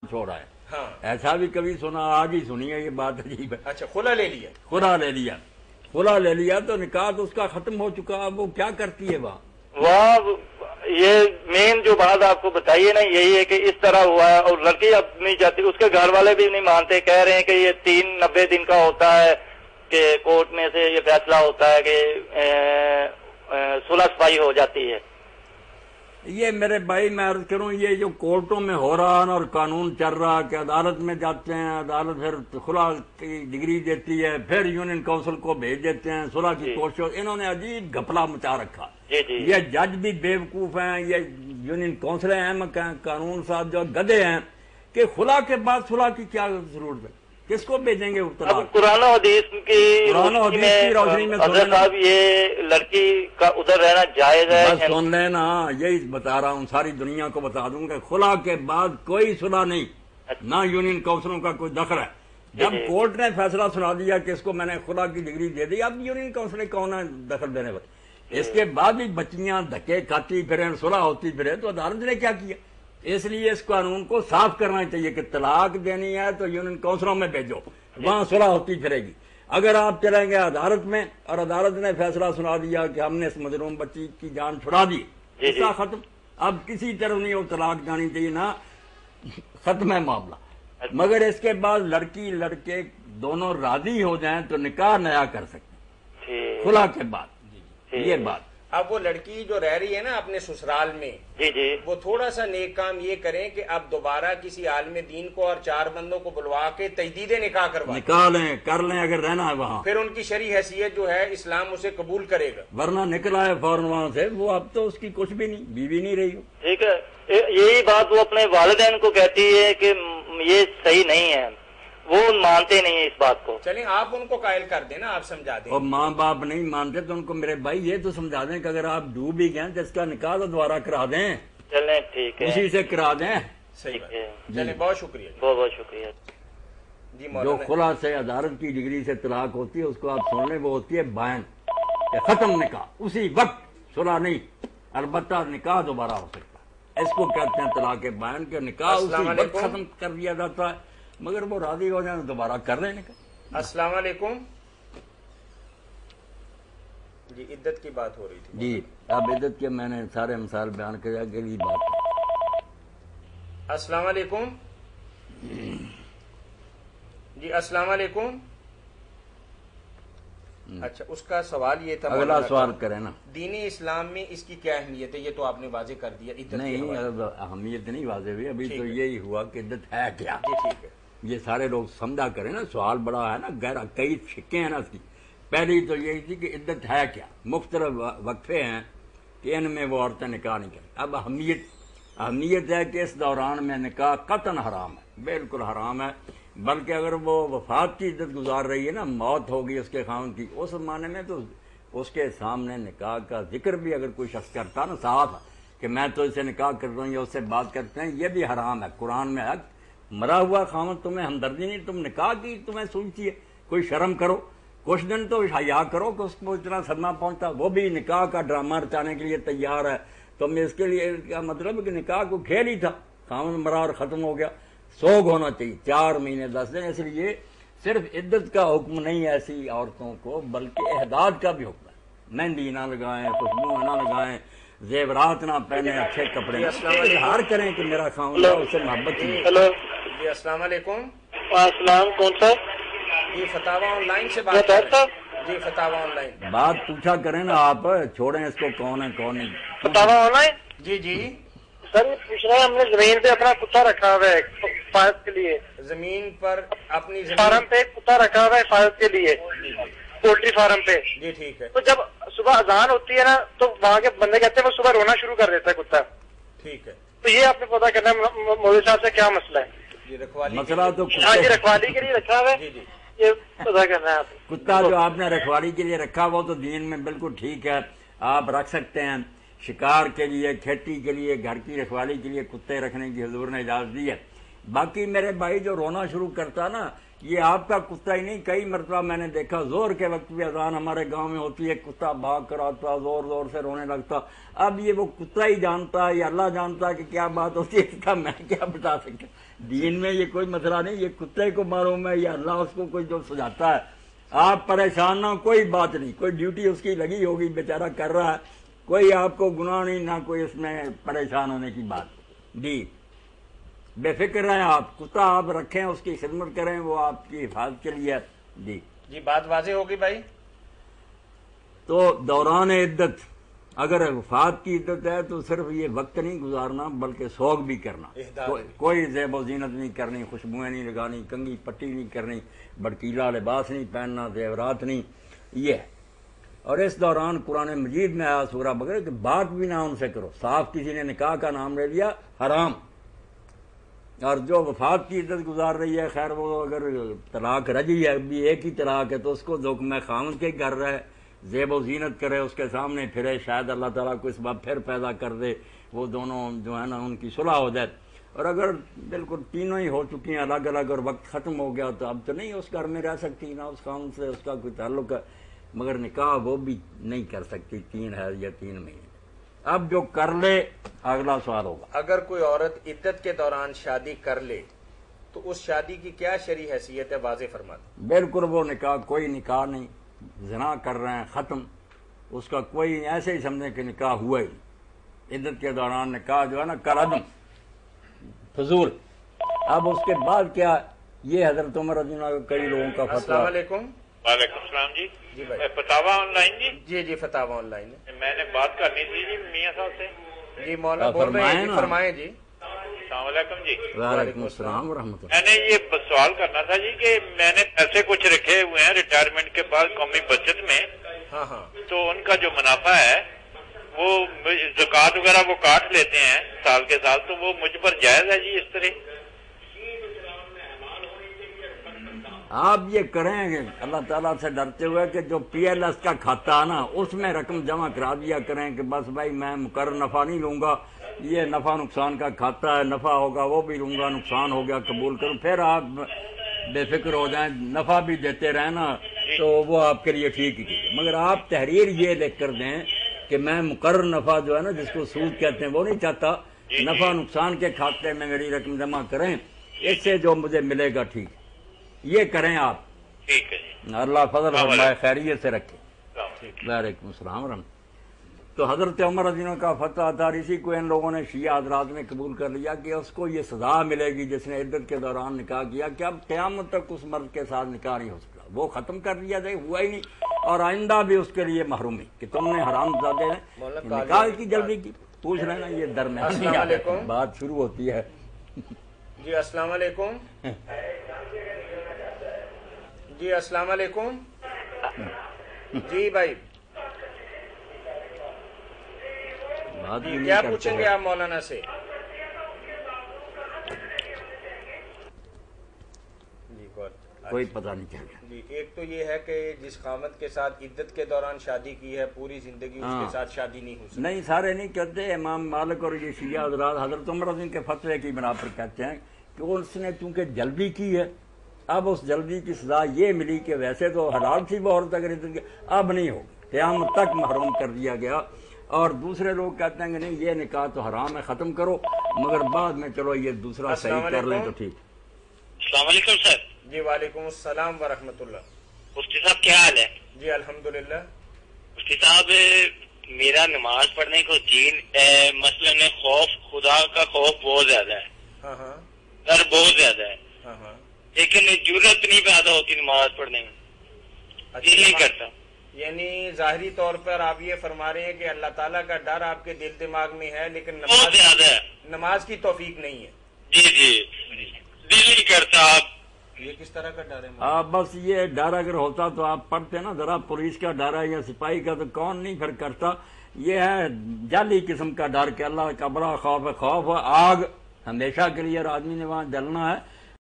چھوڑا ہے. ہاں ایسا بھی کبھی سنا, آج ہی سنی ہے یہ بات عجیب ہے. اچھا خلا لے لیا. خلا لے لیا, خلا لے لیا تو نکاح تو اس کا ختم ہو چکا. اب وہ کیا کرتی ہے وہاں؟ یہ مین جو بات آپ کو بتائیے نا یہی ہے کہ اس طرح ہوا ہے اور لڑکی اب نہیں جاتی, اس کے گھر والے بھی نہیں مانتے, کہہ رہے ہیں کہ یہ 90 دن کا ہوتا ہے کہ کورٹ میں سے یہ فیصلہ ہوتا ہے کہ صلح صفائی ہو جاتی ہے. یہ میرے بھائی میں عرض کروں, یہ جو کورٹوں میں ہو رہا نا اور قانون چل رہا کہ عدالت میں جاتے ہیں, عدالت پھر خلا کی ڈگری دیتی ہے, پھر یونین کونسل کو بھیج دیتے ہیں صلح کی کوشش. انہوں نے عجیب گھپلا مچا رکھا. یہ جج بھی بیوقوف ہیں, یہ یونین کونسل ہیں, قانون صاحب جو گدھے ہیں کہ خلا کے بعد صلح کی کیا ضرورت ہے, کس کو بھیجیں گے؟ قرآن و حدیث کی روشنی میں حضرت صاحب یہ لڑکی کا ادھر رہنا جائز ہے. بس سن لینا, یہی بتا رہا ہوں, ساری دنیا کو بتا دوں کہ خلا کے بعد کوئی صلح نہیں, نہ یونین کونسلوں کا کوئی دخل ہے. جب کورٹ نے فیصلہ سنا دیا کہ اس کو میں نے خلا کی ڈگری دے دی, اب یونین کونسل کون ہے دخل دینے پر؟ اس کے بعد بھی بچیاں دھکے کھاتی پھریں, صلح ہوتی پھرے, تو عدالت نے کیا کیا؟ اس لیے اس قانون کو صاف کرنا چاہیے کہ طلاق دینی ہے تو یونین کونسلوں میں بھیجو, وہاں صلح ہوتی پھرے گی. اگر آپ چلیں گے عدالت میں اور عدالت نے فیصلہ سنا دیا کہ ہم نے اس مظلوم بچی کی جان چھڑا دی, قصہ ختم. اب کسی طرح نہیں وہ طلاق جانی چاہیے, نہ ختم ہے معاملہ. مگر اس کے بعد لڑکی لڑکے دونوں راضی ہو جائیں تو نکاح نیا کر سکتے خلا کے بعد. یہ بات اب وہ لڑکی جو رہ رہی ہے نا اپنے سسرال میں, وہ تھوڑا سا نیک کام یہ کریں کہ اب دوبارہ کسی عالم دین کو اور 4 بندوں کو بلوا کے تجدید نکاح کروا نکالیں, کر لیں اگر رہنا ہے وہاں. پھر ان کی شرعی حیثیت جو ہے اسلام اسے قبول کرے گا, ورنہ نکلا ہے فوراً وہاں سے, وہ اب تو اس کی کچھ بھی نہیں, بیوی نہیں رہی ہو. ٹھیک ہے, یہی بات وہ اپنے والدین کو کہتی ہے کہ یہ صحیح نہیں ہے, وہ مانتے نہیں ہیں اس بات کو. چلیں آپ ان کو قائل کر دیں نا, آپ سمجھا دیں. اور ماں باپ نہیں مانتے تو ان کو میرے بھائی یہ تو سمجھا دیں کہ اگر آپ ڈوب بھی گئے تو اس کا نکاح تو دوبارہ کرا دیں. چلیں ٹھیک ہے, اسی سے کرا دیں. صحیح بات ہے. چلیں بہت شکریہ, بہت بہت شکریہ. جی جو خلا سے عدالت کی ڈگری سے طلاق ہوتی ہے اس کو آپ سن لیں, وہ ہوتی ہے بائن, ختم نکاح اسی وقت, صلح نہیں. البتہ نکاح دوبارہ ہو سکتا ہے, اس کو کہتے ہیں طلاق بائن, کے نکاح اسی وقت ختم کر دیا جاتا ہے, مگر وہ راضی ہو جائیں دوبارہ کر رہے ہیں. السلام علیکم. جی عدت کی بات ہو رہی تھی. جی اب عدت کے میں نے سارے مثال بیان کیا کہ یہ بات. السلام علیکم. جی السلام علیکم. اچھا اس کا سوال یہ تھا, اگلا سوال کریں نا. دین اسلام میں اس کی کیا اہمیت ہے؟ یہ تو آپ نے واضح کر دیا. نہیں اہمیت نہیں واضح ہوئی ابھی, تو یہی ہوا کہ عدت ہے کیا. جی ٹھیک ہے, یہ سارے لوگ سمجھا کریں نا, سوال بڑا ہے نا, گہرا, کئی شکیں ہیں نا اس کی. پہلی تو یہی تھی کہ عدت ہے کیا. مختلف وقفے ہیں کہ ان میں وہ عورتیں نکاح نہیں کریں. اب اہمیت ہے کہ اس دوران میں نکاح قطعاً حرام ہے, بالکل حرام ہے. بلکہ اگر وہ وفات کی عدت گزار رہی ہے نا, موت ہوگی اس کے خاوند کی, اس زمانے میں تو اس کے سامنے نکاح کا ذکر بھی اگر کوئی شخص کرتا نا صاف کہ میں تو اسے نکاح کر رہا ہوں یا اس سے بات کرتے ہیں, یہ بھی حرام ہے. قرآن میں ہے مرا ہوا خاوند تمہیں ہمدردی نہیں, تم نکاح کی تمہیں سوچتی ہے, کوئی شرم کرو, کچھ دن تو حیا کرو کہ اس کو اتنا صدمہ پہنچتا. وہ بھی نکاح کا ڈرامہ رچانے کے لیے تیار ہے. تم اس کے لیے کیا مطلب کہ نکاح کو کھیل ہی تھا, خاوند مرا اور ختم ہو گیا. سوگ ہونا چاہیے 4 مہینے 10 دن. اس لیے صرف عدت کا حکم نہیں ہے ایسی عورتوں کو, بلکہ احداد کا بھی حکم ہے. مہندی نہ لگائیں, خوشبو نہ لگائیں, زیورات نہ پہنے, اچھے کپڑے, اظہار کریں کہ میرا خاوند ہے, اس سے محبت کی. ہلو جی السلام علیکم. السلام, کون سا؟ جی فتاوا آن لائن سے بات کر رہے ہیں. جی فتاوا آن لائن بات پوچھا کریں نا آپ, چھوڑیں اس کو کون ہے کون نہیں. فتاوا آن لائن. جی جی سر یہ پوچھ رہا ہے, ہم نے زمین پہ اپنا کتا رکھا ہوا ہے حفاظت کے لیے. زمین پر اپنی فارم پہ کتا رکھا ہوا ہے حفاظت کے لیے, پولٹری فارم پہ. جی ٹھیک ہے. تو جب صبح اذان ہوتی ہے نا تو وہاں کے بندے کہتے ہیں وہ صبح رونا شروع کر دیتا ہے کتا. ٹھیک ہے, تو یہ آپ نے پتا کرنا ہے مولوی صاحب سے کیا مسئلہ ہے. جی رکھوالی مسئلہ تو ہاں جی رکھوالی کے لیے رکھا ہوا ہے. جی جی یہ پتا کرنا ہے آپ. کتا جو آپ نے رکھوالی کے لیے رکھا وہ تو دین میں بالکل ٹھیک ہے, آپ رکھ سکتے ہیں. شکار کے لیے, کھیتی کے لیے, گھر کی رکھوالی کے لیے کتے رکھنے کی حضور نے اجازت دی ہے. باقی میرے بھائی جو رونا شروع کرتا نا یہ آپ کا کتا ہی نہیں، کئی مرتبہ میں نے دیکھا زور کے وقت بھی اذان ہمارے گاؤں میں ہوتی ہے، کتا بھاگ کر آتا زور زور سے رونے لگتا. اب یہ وہ کتا ہی جانتا ہے یا اللہ جانتا ہے کہ کیا بات ہوتی ہے، اس کا میں کیا بتا سکتا. دین میں یہ کوئی مسئلہ نہیں، یہ کتے کو معلوم ہے یا اللہ اس کو کوئی جو سجاتا ہے. آپ پریشان نہ ہو، کوئی بات نہیں، کوئی ڈیوٹی اس کی لگی ہوگی، بیچارہ کر رہا ہے، کوئی آپ کو گناہ نہیں، نہ کوئی اس میں پریشان ہونے کی بات. جی بے فکر رہیں آپ، کتا آپ رکھیں، اس کی خدمت کریں، وہ آپ کی حفاظت کے لیے. جی بات واضح ہوگی بھائی. تو دوران عدت اگر وفات کی عدت ہے تو صرف یہ وقت نہیں گزارنا بلکہ سوگ بھی کرنا. کوئی زیب و زینت نہیں کرنی، خوشبوئیں نہیں لگانی، کنگھی پٹی نہیں کرنی، بڑکیلا لباس نہیں پہننا، زیورات نہیں. یہ ہے. اور اس دوران قرآن مجید میں آیا سورہ بقرہ کہ بات بھی نہ ان سے کرو. صاف کسی نے نکاح کا نام لے لیا، حرام. اور جو وفات کی عدت گزار رہی ہے، خیر وہ اگر طلاق رجعی ہے، ابھی ایک ہی طلاق ہے، تو اس کو حکم خاوند کے گھر رہے، زیب و زینت کرے، اس کے سامنے پھرے، شاید اللہ تعالیٰ کو اس بات پھر پیدا کر دے، وہ دونوں جو ہے نا ان کی صلح ہو جائے. اور اگر بالکل تینوں ہی ہو چکی ہیں الگ الگ اور وقت ختم ہو گیا تو اب تو نہیں اس گھر میں رہ سکتی، نہ اس خاوند سے اس کا کوئی تعلق ہے، مگر نکاح وہ بھی نہیں کر سکتی 3 ہے یا 3 مہینے. اب جو کر لے، اگلا سوال ہوگا. اگر کوئی عورت عدت کے دوران شادی کر لے تو اس شادی کی کیا شرعی حیثیت ہے، واضح فرما دیں. بالکل وہ نکاح کوئی نکاح نہیں، زنا کر رہے ہیں، ختم. اس کا کوئی ایسے ہی سمجھے کہ نکاح ہوا ہی. عدت کے دوران نکاح جو ہے نا کالعدم، فضول. اب اس کے بعد کیا، یہ حضرت عمر رضی اللہ عنہ کئی لوگوں کا فتویٰ. السلام علیکم. وعلیکم السلام. جی جی بھائی فتاوا on line. G فتاوا on line. میں نے بات کرنی تھی جی میاں صاحب سے. جی مولانا بول رہے ہیں، فرمائیں. جی السلام علیکم. جی وعلیکم السلام ورحمۃ اللہ. میں نے یہ سوال کرنا تھا جی کہ میں نے پیسے کچھ رکھے ہوئے ہیں ریٹائرمنٹ کے بعد قومی بچت میں. ہاں تو ان کا جو منافع ہے وہ زکوٰۃ وغیرہ وہ کاٹ لیتے ہیں سال کے سال، تو وہ مجھ پر جائز ہے جی اس طرح؟ آپ یہ کریں گے اللہ تعالیٰ سے ڈرتے ہوئے کہ جو پی ایل ایس کا کھاتا ہے نا اس میں رقم جمع کرا دیا کریں کہ بس بھائی میں مقرر نفع نہیں لوں گا، یہ نفع نقصان کا کھاتا ہے، نفع ہوگا وہ بھی لوں گا، نقصان ہو گیا قبول کروں. پھر آپ بے فکر ہو جائیں، نفع بھی دیتے رہیں نا تو وہ آپ کے لیے ٹھیک ہی. مگر آپ تحریر یہ لکھ کر دیں کہ میں مقرر نفع جو ہے نا جس کو سود کہتے ہیں وہ نہیں چاہتا، نفع نقصان کے کھاتے میں میری رقم جمع کریں، اس سے جو مجھے ملے گا ٹھیک. یہ کریں آپ. ٹھیک ہے جی. اللہ فضل فرمائے، خیریت سے رکھے. وعلیکم السلام ورحمۃ. تو حضرت عمر رضی اللہ عنہ کا فتویٰ تھا، اسی کو ان لوگوں نے شیعہ حضرات نے قبول کر لیا کہ اس کو یہ سزا ملے گی جس نے عدت کے دوران نکاح کیا، کہ اب قیامت تک اس مرد کے ساتھ نکاح نہیں ہو سکتا. وہ ختم کر دیا جائے، ہوا ہی نہیں، اور آئندہ بھی اس کے لیے محرومی کہ تم نے حرام زادے ہیں نکاح کی جلدی کی. پوچھ رہے نا یہ درمیان بات شروع ہوتی ہے. جی السلام علیکم. جی السلام علیکم. جی بھائی کیا پوچھیں گے آپ مولانا سے؟ جی کوئی پتہ نہیں چل گیا. جی ایک تو یہ ہے کہ جس خامد کے ساتھ عدت کے دوران شادی کی ہے پوری زندگی اس کے ساتھ شادی نہیں ہو سکتی. نہیں سارے نہیں کہتے. امام مالک اور یہ شیعہ حضرات حضرت عمر رضی کے فتوے کی بنا پر کہتے ہیں کہ اس نے چونکہ جلدی کی ہے، اب اس جلدی کی سزا یہ ملی کہ ویسے تو حلال تھی وہ عورت اگر اب نہیں ہو، قیامت تک محروم کر دیا گیا. اور دوسرے لوگ کہتے ہیں کہ نہیں یہ نکاح تو حرام ہے، ختم کرو، مگر بعد میں چلو یہ دوسرا صحیح کر لیں تو ٹھیک. السلام علیکم سر. جی وعلیکم السلام ورحمۃ اللہ. مفتی صاحب کیا حال ہے؟ جی الحمدللہ. مفتی صاحب میرا نماز پڑھنے کو دین مثلاً خوف، خدا کا خوف بہت زیادہ ہے. ہاں ڈر بہت زیادہ ہے. ہاں لیکن ضرورت نہیں پیدا ہوتی نماز پڑھنے میں، دل نہیں کرتا. یعنی ظاہری طور پر آپ یہ فرما رہے ہیں کہ اللہ تعالیٰ کا ڈر آپ کے دل دماغ میں ہے لیکن بہت زیادہ ہے، نماز کی توفیق نہیں ہے. جی دل نہیں کرتا. آپ یہ کس طرح کا ڈر ہے؟ بس یہ ڈر اگر ہوتا تو آپ پڑھتے نا، ذرا پولیس کا ڈر ہے یا سپاہی کا تو کون نہیں پھر کرتا. یہ ہے جعلی قسم کا ڈر کہ اللہ کا بڑا خوف ہے، خوف ہے آگ ہمیشہ کے لیے، اور آدمی نے وہاں جلنا ہے.